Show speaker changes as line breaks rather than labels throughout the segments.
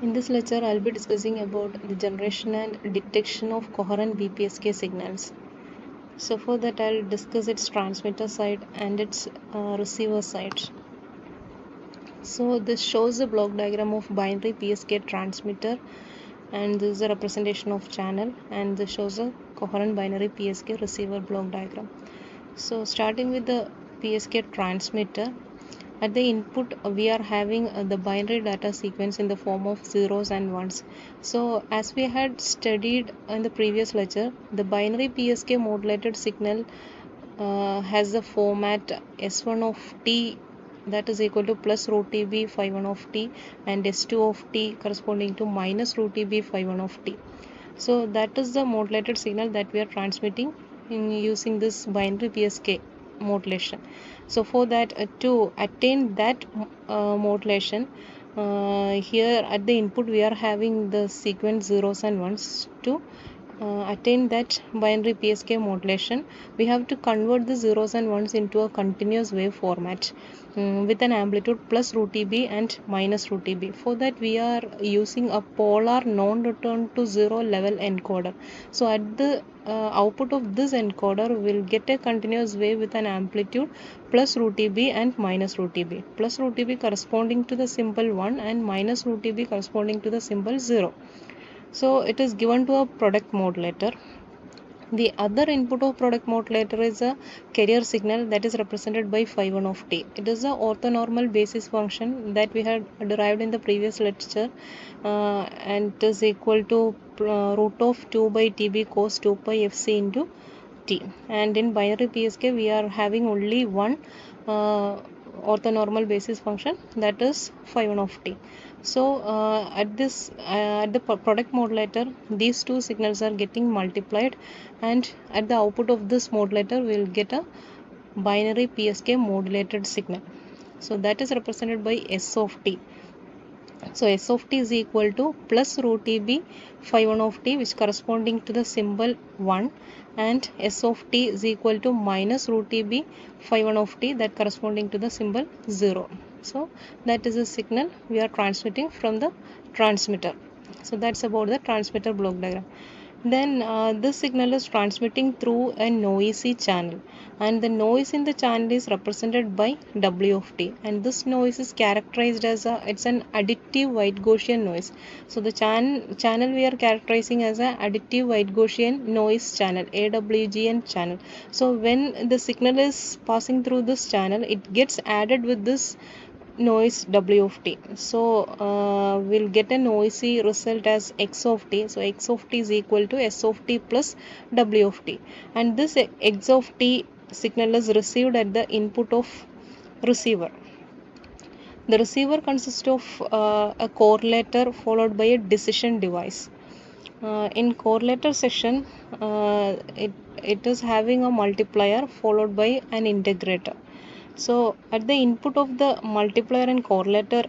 In this lecture, I'll be discussing about the generation and detection of coherent BPSK signals. So for that, I'll discuss its transmitter side and its receiver side. So this shows the block diagram of binary PSK transmitter, and this is a representation of channel, and this shows a coherent binary PSK receiver block diagram. So starting with the PSK transmitter, at the input we are having the binary data sequence in the form of zeros and ones. So as we had studied in the previous lecture, the binary PSK modulated signal has the format S1 of t, that is equal to plus root TB phi 1 of t, and S2 of t corresponding to minus root TB phi 1 of t. So that is the modulated signal that we are transmitting in using this binary PSK modulation. So for that, to attain that modulation, here at the input we are having the sequence zeros and ones. To attain that binary PSK modulation, we have to convert the zeros and ones into a continuous wave format with an amplitude plus root TB and minus root TB. For that, we are using a polar non-return to zero level encoder. So at the output of this encoder, we'll get a continuous wave with an amplitude plus root TB and minus root TB. Plus root TB corresponding to the symbol 1 and minus root TB corresponding to the symbol 0. So it is given to a product modulator. The other input of product modulator is a carrier signal that is represented by phi 1 of t. It is a orthonormal basis function that we had derived in the previous lecture, and it is equal to root of 2 by tb cos 2 pi fc into t. And in binary PSK we are having only one orthonormal basis function, that is phi 1 of t. So at the product modulator, these two signals are getting multiplied, and at the output of this modulator we will get a binary PSK modulated signal. So that is represented by S of t. So S of t is equal to plus root TB phi 1 of t, which corresponding to the symbol 1, and S of t is equal to minus root TB phi 1 of t, that corresponding to the symbol 0. So that is the signal we are transmitting from the transmitter. So that's about the transmitter block diagram. Then this signal is transmitting through a noisy channel, and the noise in the channel is represented by W of t, and this noise is characterized as it's an additive white Gaussian noise. So the channel we are characterizing as an additive white Gaussian noise channel, AWGN channel. So when the signal is passing through this channel, it gets added with this noise W of t. So we'll get a noisy result as X of t. So X of t is equal to S of t plus W of t, and this X of t signal is received at the input of receiver. The receiver consists of a correlator followed by a decision device. In correlator section, it is having a multiplier followed by an integrator. So at the input of the multiplier and correlator,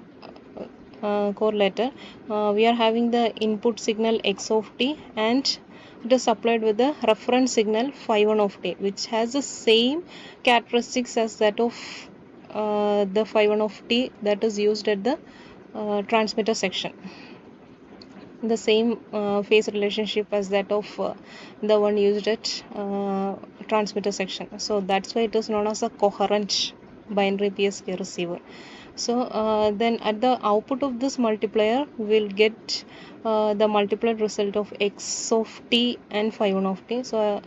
we are having the input signal X of t, and it is supplied with the reference signal phi 1 of t, which has the same characteristics as that of the phi 1 of t that is used at the transmitter section. The same phase relationship as that of the one used at transmitter section. So that's why it is known as a coherent binary PSK receiver. So then at the output of this multiplier we'll get the multiplied result of X of t and phi 1 of t. So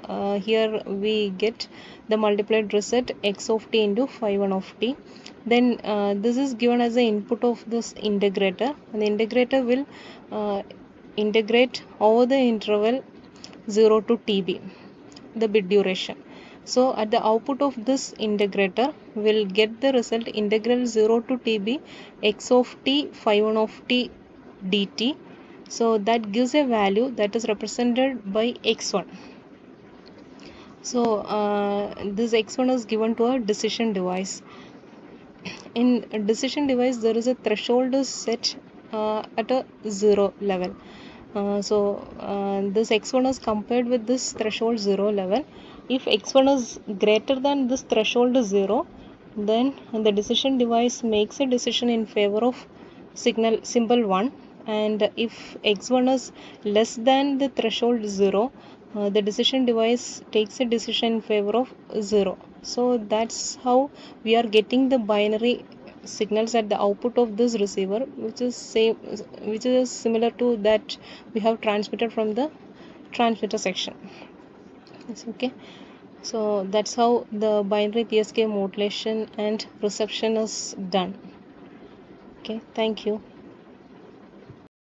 here we get the multiplied result X of t into phi 1 of t. Then this is given as the input of this integrator, and the integrator will integrate over the interval 0 to TB, the bit duration. So at the output of this integrator, we'll get the result integral 0 to TB X of t phi 1 of t dt. So that gives a value that is represented by x1. So this x1 is given to a decision device. In a decision device, there is a threshold is set at a 0 level. This x1 is compared with this threshold 0 level. If x1 is greater than this threshold 0, then the decision device makes a decision in favor of symbol 1, and if x1 is less than the threshold 0, the decision device takes a decision in favor of 0. So that's how we are getting the binary signals at the output of this receiver, which is similar to that we have transmitted from the transmitter section. Yes, okay. So that's how the binary PSK modulation and reception is done. Okay, thank you.